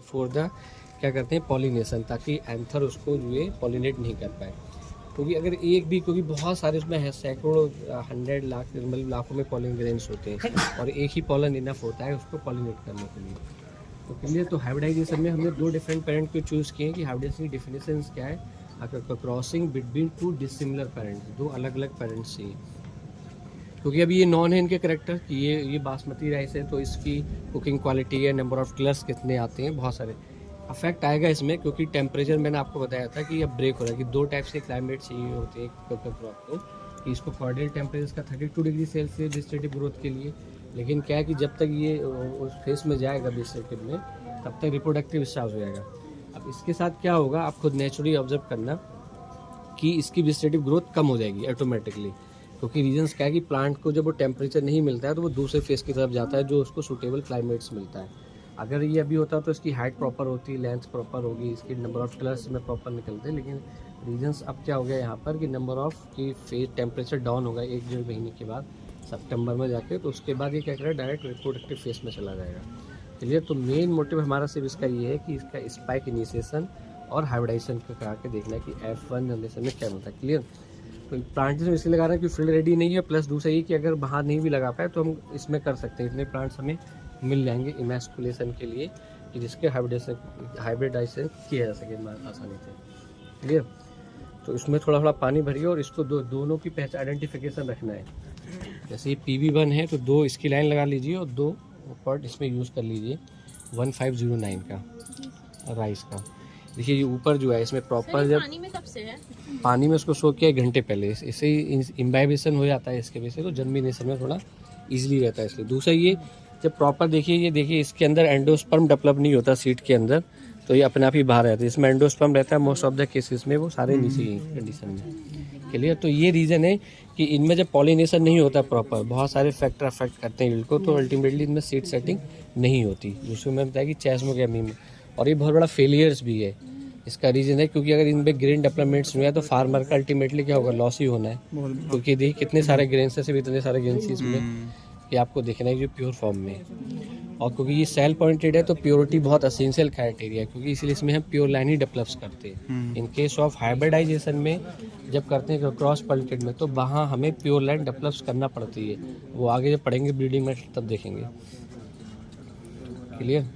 For the क्या करते हैं पॉलिनेशन, ताकि एंथर उसको जो है पॉलिनेट नहीं कर पाए। क्योंकि अगर एक भी, क्योंकि बहुत सारे उसमें है सैकड़ों 100 लाख मतलब लाखों में पॉलिन ग्रेन्स होते हैं और एक ही पॉलन इनफ होता है उसको पॉलिनेट करने के लिए। तो क्लियर। तो हाइब्रिडाइजेशन में हमने दो डिफरेंट पेरेंट को चूज़ किए कि हाइब्रिडाइजेशन की डिफिनेशन क्या है। अगर crossing between two dissimilar parents, दो अलग अलग पेरेंट्स चाहिए। क्योंकि अभी ये नॉन है इनके करेक्टर कि ये बासमती राइस है, तो इसकी कुकिंग क्वालिटी है, नंबर ऑफ कलर्स कितने आते हैं, बहुत सारे अफेक्ट आएगा इसमें। क्योंकि टेम्परेचर मैंने आपको बताया था कि अब ब्रेक हो रहा है, कि दो टाइप से क्लाइमेट चाहिए होते हैं क्रॉप को, कि इसको कॉर्डियल टेम्परेचर का 32 डिग्री सेल्सियस वेजिटेटिव ग्रोथ के लिए। लेकिन क्या है कि जब तक ये उस फेस में जाएगा वेजिटेटिव में, तब तक रिप्रोडक्टिव स्टार्ट हो जाएगा। अब इसके साथ क्या होगा, आप खुद नेचुरली ऑब्जर्व करना कि इसकी वेजिटेटिव ग्रोथ कम हो जाएगी ऑटोमेटिकली। क्योंकि रीजंस क्या है कि प्लांट को जब वो टेम्परेचर नहीं मिलता है तो वो दूसरे फेस की तरफ जाता है जो उसको सूटेबल क्लाइमेट्स मिलता है। अगर ये अभी होता तो इसकी हाइट प्रॉपर होती, लेंथ प्रॉपर होगी, इसकी नंबर ऑफ कलर्स में प्रॉपर निकलते। लेकिन रीजंस अब क्या हो गया यहाँ पर कि नंबर ऑफ की फेस टेम्परेचर डाउन होगा 1-1.5 महीने के बाद, सितंबर में जाके, तो उसके बाद ये क्या करेगा, डायरेक्ट रिप्रोडक्टिव फेस में चला जाएगा। क्लियर। तो मेन मोटिव हमारा सिर्फ इसका ये है कि इसका स्पाइक इनिशिएशन और हाइब्रिडाइजेशन का करा के देखना है कि F1 जनरेशन में क्या होता है। क्लियर। तो प्लांट में इसलिए लगा रहे हैं कि फील्ड रेडी नहीं है, प्लस दूसरा ये कि अगर बाहर नहीं भी लगा पाए तो हम इसमें कर सकते हैं। इतने प्लांट्स हमें मिल जाएंगे इमैस्कुलेशन के लिए कि जिसके हाइब्रिडाइजेशन किया जा सके आसानी से। क्लियर। तो इसमें थोड़ा थोड़ा पानी भरिए और इसको दोनों की पहचान आइडेंटिफिकेशन रखना है। जैसे ये PV1 है तो 2 इसकी लाइन लगा लीजिए और 2 पॉट इसमें यूज़ कर लीजिए 1509 का राइस का। देखिए ये ऊपर जो है इसमें प्रॉपर जब पानी में कब से है? पानी में उसको सोख किया 1 घंटे पहले, इससे ही इम्बाइबेशन हो जाता है इसके वजह से, तो जर्मिनेशन में थोड़ा इजीली रहता है इसलिए। दूसरा ये जब प्रॉपर देखिए, ये देखिए इसके अंदर एंडोस्पर्म डेवलप नहीं होता सीड के अंदर, तो ये अपने आप ही बाहर रहता है। इसमें एंडोस्पर्म रहता है मोस्ट ऑफ द केसेस में, वो सारे नीचे ही कंडीशन में। क्लियर। तो ये रीज़न है कि इनमें जब पॉलिनेशन नहीं होता प्रॉपर, बहुत सारे फैक्टर अफेक्ट करते हैं यील्ड को, तो अल्टीमेटली इनमें सीड सेटिंग नहीं होती, जिसमें मैंने बताया कि चेस्मोगेमी में। और ये बहुत बड़ा फेलियर्स भी है। इसका रीज़न है क्योंकि अगर इनमें ग्रेन डेवलपमेंट्स हुआ तो फार्मर का अल्टीमेटली क्या होगा, लॉस ही होना है। क्योंकि देखिए कितने सारे ग्रेन्स से भी इतने सारे ग्रेन्स इसमें कि आपको देखना है जो प्योर फॉर्म में। और क्योंकि ये सेल पॉइंटेड है तो प्योरिटी बहुत असेंशियल क्राइटेरिया है, क्योंकि इसलिए इसमें हम प्योर लाइन ही डेवलप्स करते हैं। इन केस ऑफ हाइब्रिडाइजेशन में जब करते हैं क्रॉस पॉलिनेटेड में, तो वहाँ हमें प्योर लाइन डेवलप्स करना पड़ती है। वो आगे जब पढ़ेंगे ब्रीडिंग में तब देखेंगे। क्लियर।